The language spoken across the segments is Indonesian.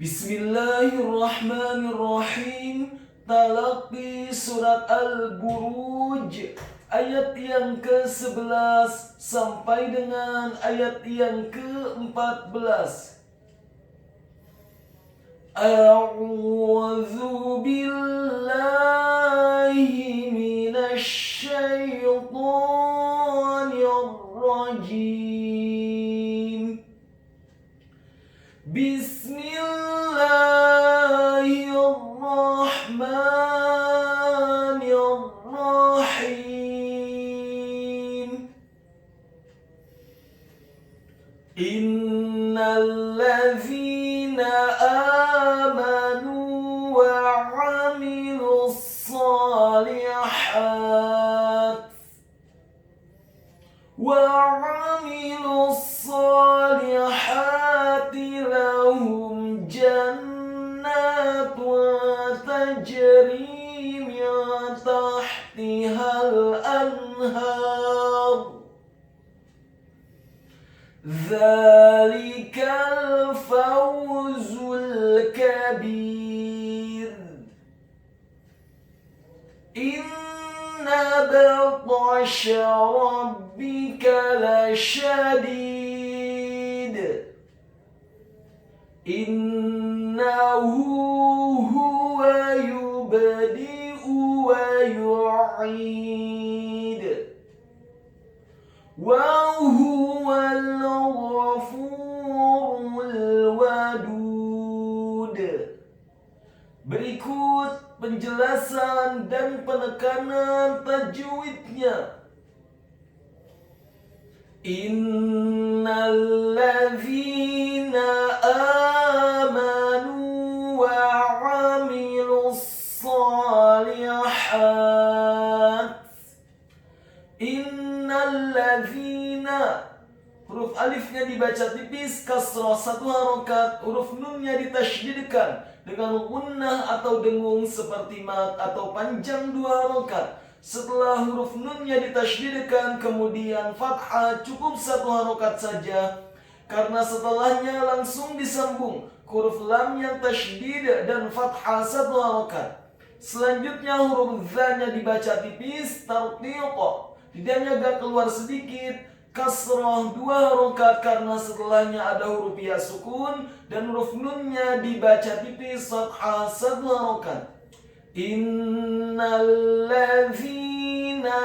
Bismillahirrahmanirrahim. Talaqi surat Al-Buruj ayat yang ke-11 sampai dengan ayat yang ke-14. A'udzu billahi minasy syaithanir rajim. Bismillahirrahmanirrahim. Innalladzina amanu wa 'amilus shalihat lahum jannatun tajri min tahtihal anhar. Dzalikal fawzul kabir. Inna batasha rabbika lasyadid. Innahu huwa yubdi'u wa yu'id. Wa huwal ghafurul wadud. Berikut penjelasan dan penekanan tajwidnya. Innalladzina amanu wa 'amilus shalihat. Innalladzina, huruf alifnya dibaca tipis, kasrah 1 harokat, huruf nunnya ditasydidkan dengan gunnah atau dengung seperti mat atau panjang 2 harokat. Setelah huruf nunnya ditasydidkan kemudian fathah cukup 1 harokat saja, karena setelahnya langsung disambung huruf lam yang tasydid dan fathah 1 harokat. Selanjutnya huruf dzanya dibaca tipis, tarqiq, lidahnya agak keluar sedikit, kasrah 2 harokat karena setelahnya ada huruf ya sukun, dan huruf nunnya dibaca tipis, fathah 1 harokat. Innalladzina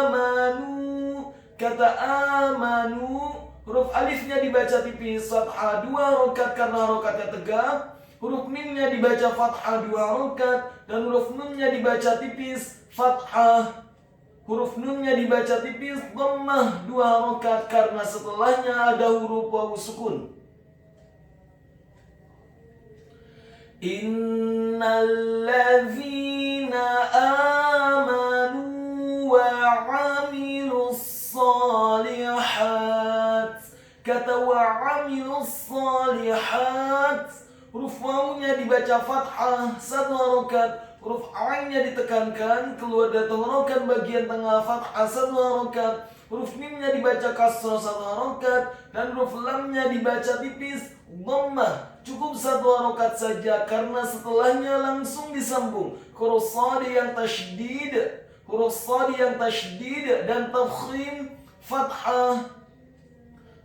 amanu, kata amanu, huruf alifnya dibaca tipis, fathah 2 harokat karena harokatnya tegap, huruf mimnya dibaca fathah 2 harokat, dan huruf nunnya dibaca tipis, fathah. Huruf nunnya dibaca tipis, dhammah 2 harokat karena setelahnya ada huruf wawu sukun. Innalladzina amanu wa 'amilus shalihat. Kata wa 'amilus shalihat, huruf wawunya dibaca fathah 1 harokat, huruf ainnya ditekankan, keluar dari harokat bagian tengah fathah 1 harokat, huruf mimnya dibaca kasrah 1 harokat, dan huruf lamnya dibaca tipis, dhammah cukup 1 harokat saja karena setelahnya langsung disambung huruf shadi yang tasydid, huruf shadi yang tasydid dan tafkhim, fathah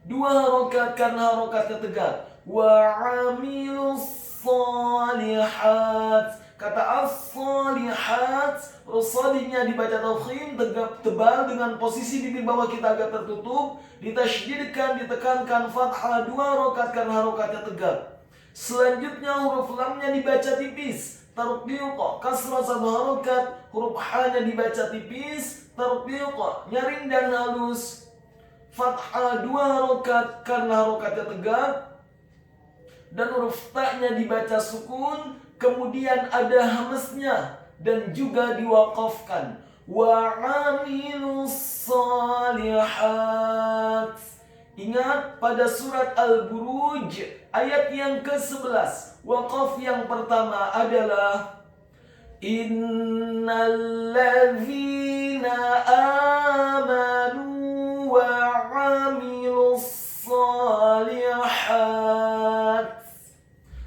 2 harokat karena harokatnya tegak. Wa 'amilus shalihat. Kata as-shalihat, huruf shadinya dibaca tafkhim, tegap tebal dengan posisi bibir bawah kita agak tertutup, ditasydidkan, ditekankan, fathah 2 harokat karena harokatnya tegak. Selanjutnya huruf lamnya dibaca tipis, tarqiq, kasrah 1 harokat, huruf ha-nya dibaca tipis, tarqiq, nyaring dan halus, fathah 2 harokat karena harokatnya tegak, dan huruf ta-nya dibaca sukun, kemudian ada hamesnya dan juga diwaqafkan. Wa 'amilus shalihat. Ingat pada surat Al-Buruj ayat yang ke-11, waqaf yang pertama adalah Innalladzina amanu wa 'amilus shalihat.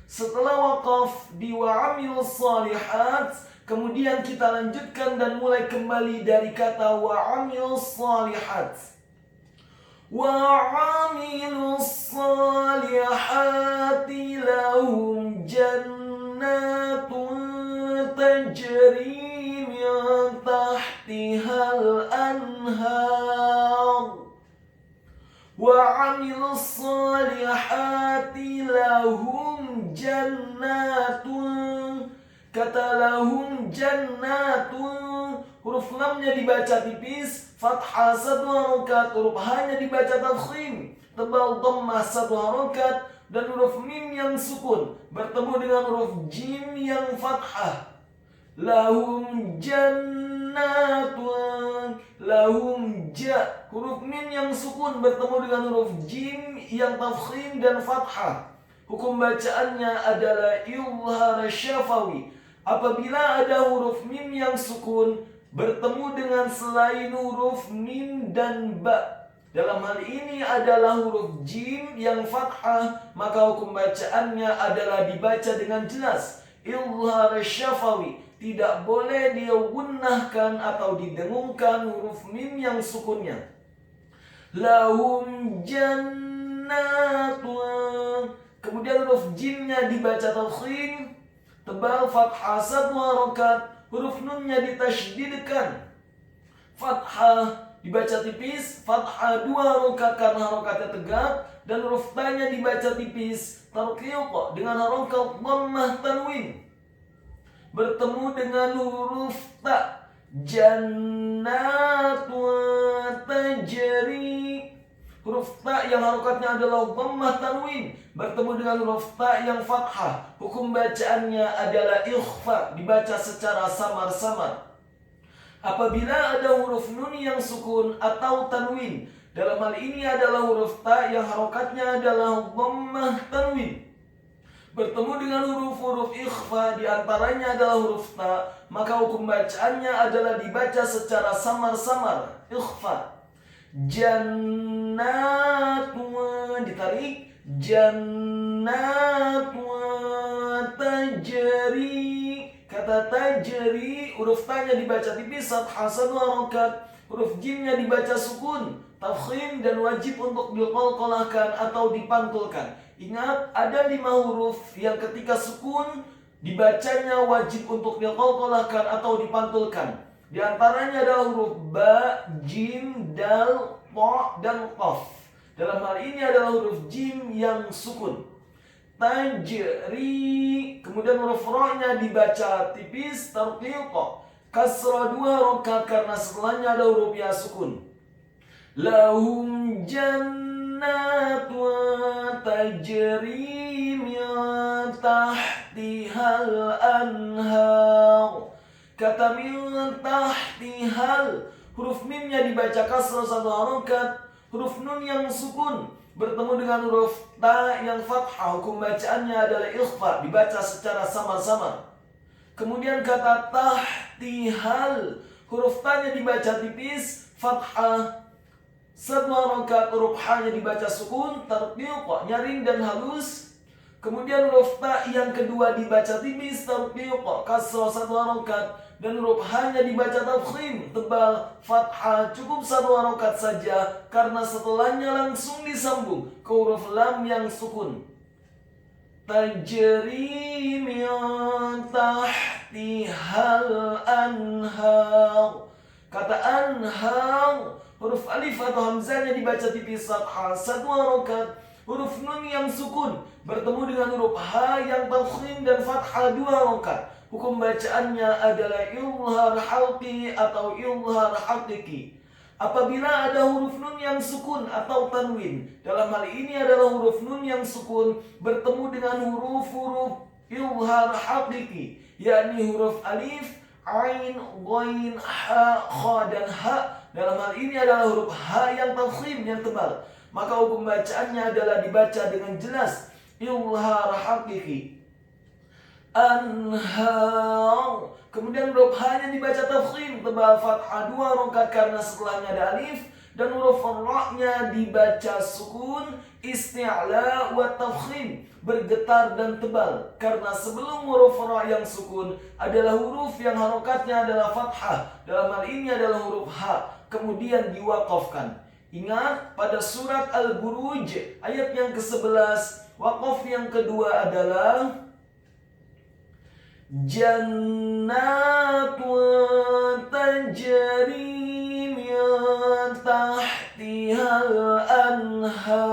Setelah waqaf di wa amilus shalihat, kemudian kita lanjutkan dan mulai kembali dari kata wa amilus shalihat. وَعَمِلُوا الصَّالِحَاتِ لَهُمْ جَنَّاتٌ تَجْرِي مِنْ تَحْتِهَا الْأَنْهَارُ وَعَمِلُوا الصَّالِحَاتِ لَهُمْ جَنَّاتٌ. Kata lahum jannatun, huruf lamnya dibaca tipis, fathah 1 harokat, huruf hanya dibaca tafkhim, tebal dhammah 1 harokat, dan huruf mim yang sukun bertemu dengan huruf jim yang fathah. Lahum jannatun, lahum ja, huruf mim yang sukun bertemu dengan huruf jim yang tafkhim dan fathah. Hukum bacaannya adalah izhar syafawi. Apabila ada huruf mim yang sukun bertemu dengan selain huruf mim dan ba, dalam hal ini adalah huruf jim yang fathah, maka hukum bacaannya adalah dibaca dengan jelas, izhar syafawi. Tidak boleh dia gunnahkan atau didengungkan huruf mim yang sukunnya. Lahum jannatun, kemudian huruf jimnya dibaca tafkhim, tebal fathah 1 harokat, huruf nunnya ditasydidkan, fathah dibaca tipis, fathah 2 harokat karena harokatnya tegap, dan huruf ta-nya dibaca tipis, tarqiq dengan harokat dhammah tanwin bertemu dengan huruf ta. Jannatun tajri, huruf ta yang harokatnya adalah dhammah tanwin bertemu dengan huruf ta yang fathah. Hukum bacaannya adalah ikhfa, dibaca secara samar-samar. Apabila ada huruf nun yang sukun atau tanwin, dalam hal ini adalah huruf ta yang harokatnya adalah dhammah tanwin bertemu dengan huruf-huruf ikhfa, diantaranya adalah huruf ta, maka hukum bacaannya adalah dibaca secara samar-samar, ikhfa. Jannatun ditarik, jannatun tajri. Kata tajri, huruf ta-nya dibaca tipis, fathah 1 harokat, huruf jimnya dibaca sukun, tafkhim, dan wajib untuk diqalqalahkan atau dipantulkan. Ingat, ada 5 huruf yang ketika sukun dibacanya wajib untuk diqalqalahkan atau dipantulkan. Di antaranya adalah huruf ba, jim, dal, ta, dan qaf. Dalam hal ini adalah huruf jim yang sukun. Tajri, kemudian huruf ra-nya dibaca tipis, tarqiq, kasrah 2 harokat karena setelahnya ada huruf ya sukun. Lahum jannatun tajri min tahtihal anhar. Kata min tahtihal, huruf mimnya dibaca kasrah 1 harokat, huruf nun yang sukun bertemu dengan huruf ta yang fathah. Hukum bacaannya adalah ikhfa, dibaca secara samar-samar. Kemudian kata tahtihal, huruf ta-nya dibaca tipis, fathah 1 harokat, huruf ha-nya dibaca sukun, tarqiq, nyaring dan halus. Kemudian huruf ta yang kedua dibaca tipis, tarqiq, kasrah 1 harokat, dan huruf ha-nya dibaca tafkhim, tebal, fathah cukup 1 harokat saja karena setelahnya langsung disambung ke huruf lam yang sukun. Tajri min tahtihal anhar. Kata anhar, huruf alif atau hamzahnya dibaca tipis, fathah 1 harokat, huruf nun yang sukun bertemu dengan huruf ha yang tafkhim dan fathah 2 harokat. Hukum bacaannya adalah izhar halqi atau izhar haqiqi. Apabila ada huruf nun yang sukun atau tanwin, dalam hal ini adalah huruf nun yang sukun bertemu dengan huruf-huruf izhar haqiqi, yakni huruf alif, ain, ghain, ha, kha, dan ha. Dalam hal ini adalah huruf ha yang tafkhim yang tebal, maka hukum bacaannya adalah dibaca dengan jelas, izhar haqiqi. Anhar, kemudian huruf ha-nya dibaca tafkhim, tebal, fathah 2 harokat karena setelahnya ada alif, dan huruf ra-nya dibaca sukun, Isti'la wa tafkhim, bergetar dan tebal. Karena sebelum huruf ra yang sukun adalah huruf yang harokatnya adalah fathah. Dalam hal ini adalah huruf ha, kemudian diwaqafkan. Ingat pada surat Al-Buruj ayat yang ke-11, waqaf yang kedua adalah jannatun tajri min tahtihal anhar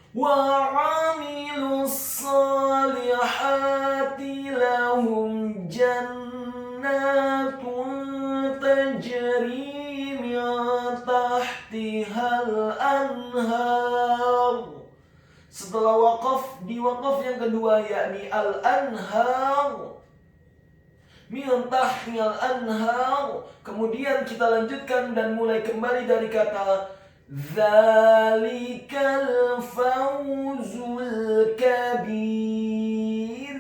wa 'amilus salihati lahum jannatun tajri min tahtihal anhar. Setelah waqaf, di waqaf yang kedua yakni al-anhar, min tahtihal anhar. Kemudian kita lanjutkan dan mulai kembali dari kata dzalikal fawzul kabir.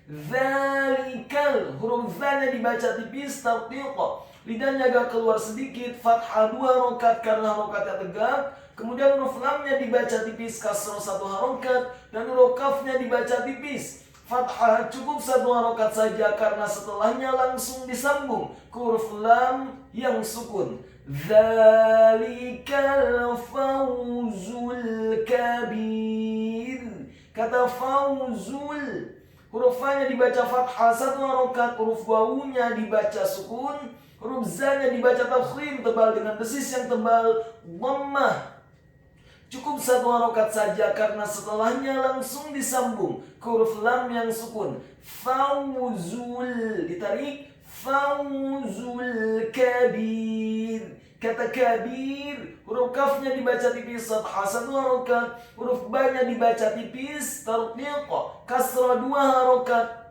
Dzalikal, huruf za-nya dibaca tipis, tarqiq, lidahnya agak keluar sedikit, fathah 2 harokat karena harokatnya tegap. Kemudian huruf lamnya dibaca tipis, kasroh 1 harokat, dan huruf kafnya dibaca tipis, fathah cukup 1 harokat saja karena setelahnya langsung disambung ke huruf lam yang sukun. Dzalikal fawzul kabir. Kata fawzul, huruf fa-nya dibaca fathah 1 harokat, huruf wawu-nya dibaca sukun, huruf za-nya dibaca tafkhim tebal dengan desis yang tebal, dhammah cukup 1 harokat saja karena setelahnya langsung disambung ke huruf lam yang sukun. Fawzul, ditarik, fawzul kabir. Kata kabir, huruf kafnya dibaca tipis, fathah 1 harokat, huruf ba-nya dibaca tipis, tarqiq, kasrah 2 harokat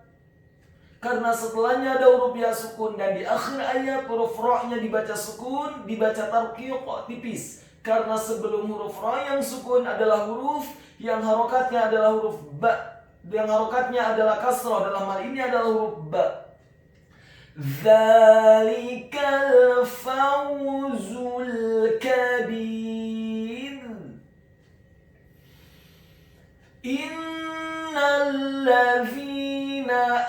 karena setelahnya ada huruf ya sukun, dan di akhir ayat huruf ra-nya dibaca sukun, dibaca tarqiq tipis karena sebelum huruf ra yang sukun adalah huruf yang harokatnya adalah huruf ba, yang harokatnya adalah kasrah, dalam hal ini adalah huruf ba. Dzalikal fawzul kabir. Innal ladzina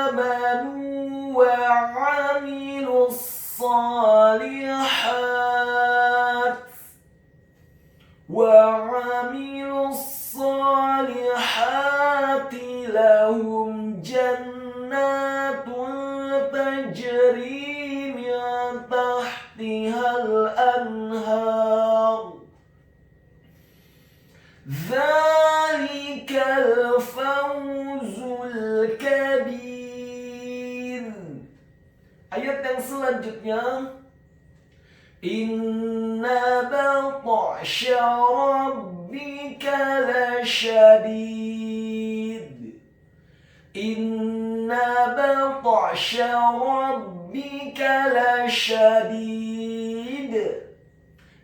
amanu wa 'amilus salihat وَعَمِلُوا الصَّالِحَاتِ لَهُمْ جَنَّاتٌ تَجْرِي مِنْ تَحْتِهَا الْأَنْهَارُ ذَلِكَ الْفَوْزُ الْكَبِيرُ. Ayat yang selanjutnya, Inna batasha rabbika lasyadid. Inna batasha rabbika lasyadid.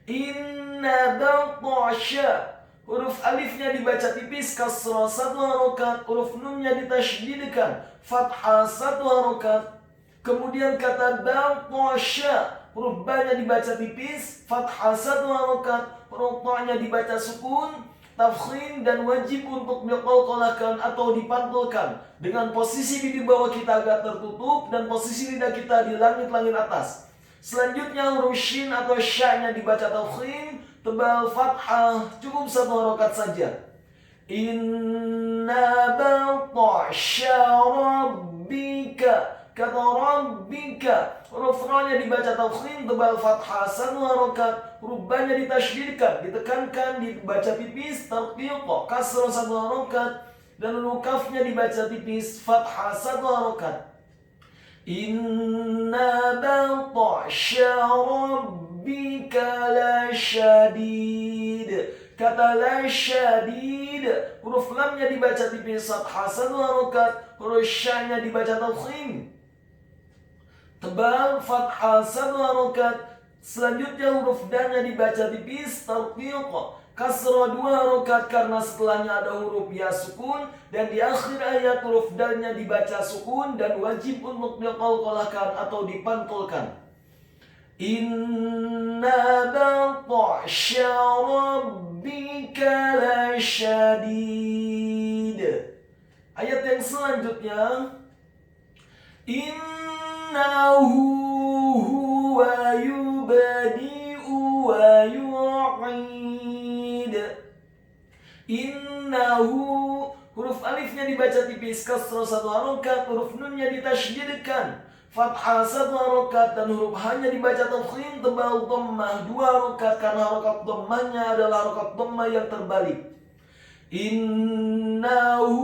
Inna batasha, huruf alifnya dibaca tipis, kasrah 1 harokat, huruf nunnya ditasydidkan, fathah 1 harokat. Kemudian kata batasha, huruf ba-nya dibaca tipis, fathah 1 harokat, huruf ta-nya dibaca sukun, tafkhim, dan wajib untuk diqalqalahkan atau dipantulkan dengan posisi di bawah kita agak tertutup dan posisi lidah kita di langit-langit atas. Selanjutnya huruf shin atau sya-nya dibaca tafkhim, tebal, fathah cukup 1 harokat saja. Inna batasha rabbika. Kata rabbika, huruf ra-nya dibaca tafkhim, tebal, fathah 1 harokat, huruf ba-nya ditasydidkan, ditekankan, dibaca tipis, tarqiq, kasrah 1 harokat, dan huruf kafnya dibaca tipis, fathah 1 harokat. Inna batasha rabbika lasyadid. Kata lasyadid, huruf lamnya dibaca tipis, fathah 1 harokat, huruf sya-nya dibaca tafkhim, tebal, fathah 1 harokat. Selanjutnya huruf dan-nya dibaca tipis, tarqiq, kasrah 2 harokat karena setelahnya ada huruf ya sukun, dan di akhir ayat huruf dan-nya dibaca sukun dan wajib untuk diqalqalahkan atau dipantulkan. Inna batasya rabbika lasyadid. Ayat yang selanjutnya, innahu huwa yubadi'u wa yu'id. Innahu, huruf alifnya dibaca tipis, kasrah 1 harokat, huruf nunnya ditasydidkan, fathah 1 harokat, dan huruf hanya dibaca tafkhim tebal dhammah 2 harokat karena harokat dhammahnya adalah harokat dhammah yang terbalik. Innahu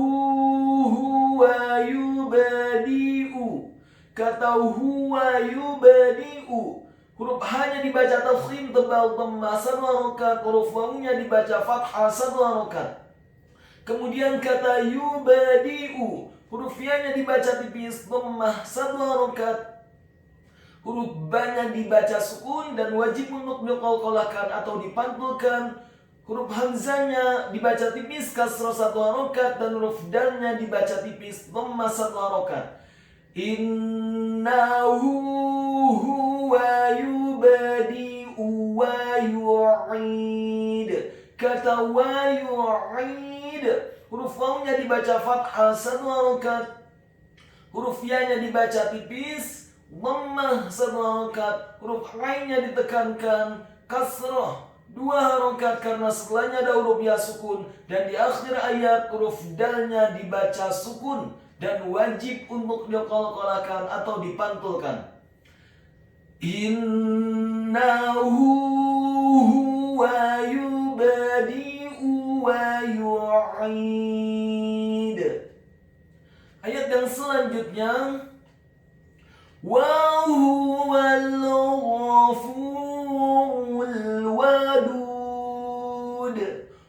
huwa yubadi'u. Kata huwa yubadi'u, huruf hanya dibaca tafkhim tebal dhammah 1 harokat, huruf wawunya dibaca fathah 1 harokat. Kemudian kata yubadi'u, huruf ya-nya dibaca tipis dhammah 1 harokat, huruf ba-nya dibaca sukun dan wajib untuk diqalqalahkan atau dipantulkan. Huruf hamzahnya dibaca tipis kasrah 1 harokat dan huruf dal-nya dibaca tipis dhammah 1 harokat. Innahu huwa yubadi'u wa yu'id. Kata wa yu'id, huruf wawunya dibaca fathah 1 harokat, huruf ya-nya dibaca tipis dhammah 1 harokat, huruf ghainnya ditekankan kasrah 2 harokat karena setelahnya ada huruf ya sukun, dan di akhir ayat huruf dal-nya dibaca sukun dan wajib untuk diqalqalahkan atau dipantulkan. Innahu huwa yubadi'u wa yu'id. Ayat yang selanjutnya, wa huwal ghafurul wadud.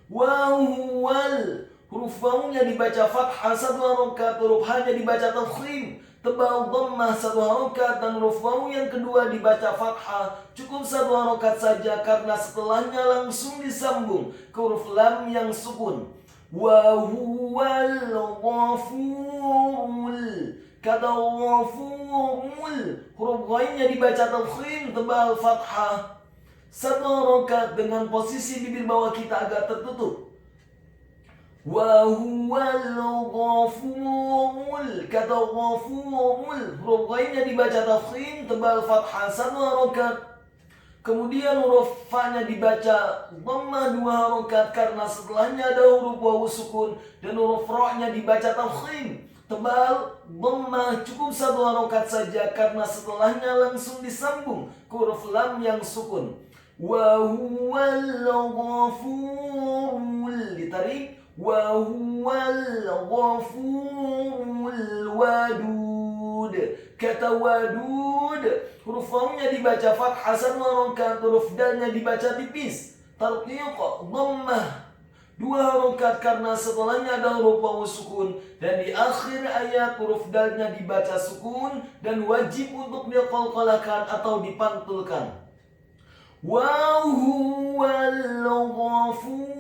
Wa huwal, huruf wawunya dibaca fathah 1 harokat, huruf hanya dibaca tafkhim tebal dhammah 1 harokat, dan huruf wawu yang kedua dibaca fathah cukup 1 harokat saja karena setelahnya langsung disambung ke huruf lam yang sukun. Wa huwal ghafurul. Kata ghafurul, huruf ghainnya dibaca tafkhim tebal fathah 1 harokat dengan posisi bibir bawah kita agak tertutup. Wa huwal ghafurul. Kata ghafurul, huruf ghainnya dibaca tafkhim tebal fathah 1 harokat. Kemudian huruf fa-nya dibaca dhammah 2 harokat karena setelahnya ada huruf wawu sukun, dan huruf ra-nya dibaca tafkhim tebal dhammah cukup 1 harokat saja karena setelahnya langsung disambung ke huruf lam yang sukun. Wa huwal ghafurul, ditarik. Wa huwal ghafurul wadud. Kata wadud, huruf wawunya dibaca fathah 1 harokat, huruf dal-nya dibaca tipis tarqiq dhammah 2 harokat karena setelahnya ada huruf wawu sukun, dan di akhir ayat huruf dal-nya dibaca sukun dan wajib untuk diqalqalahkan atau dipantulkan. Wa huwal ghafur.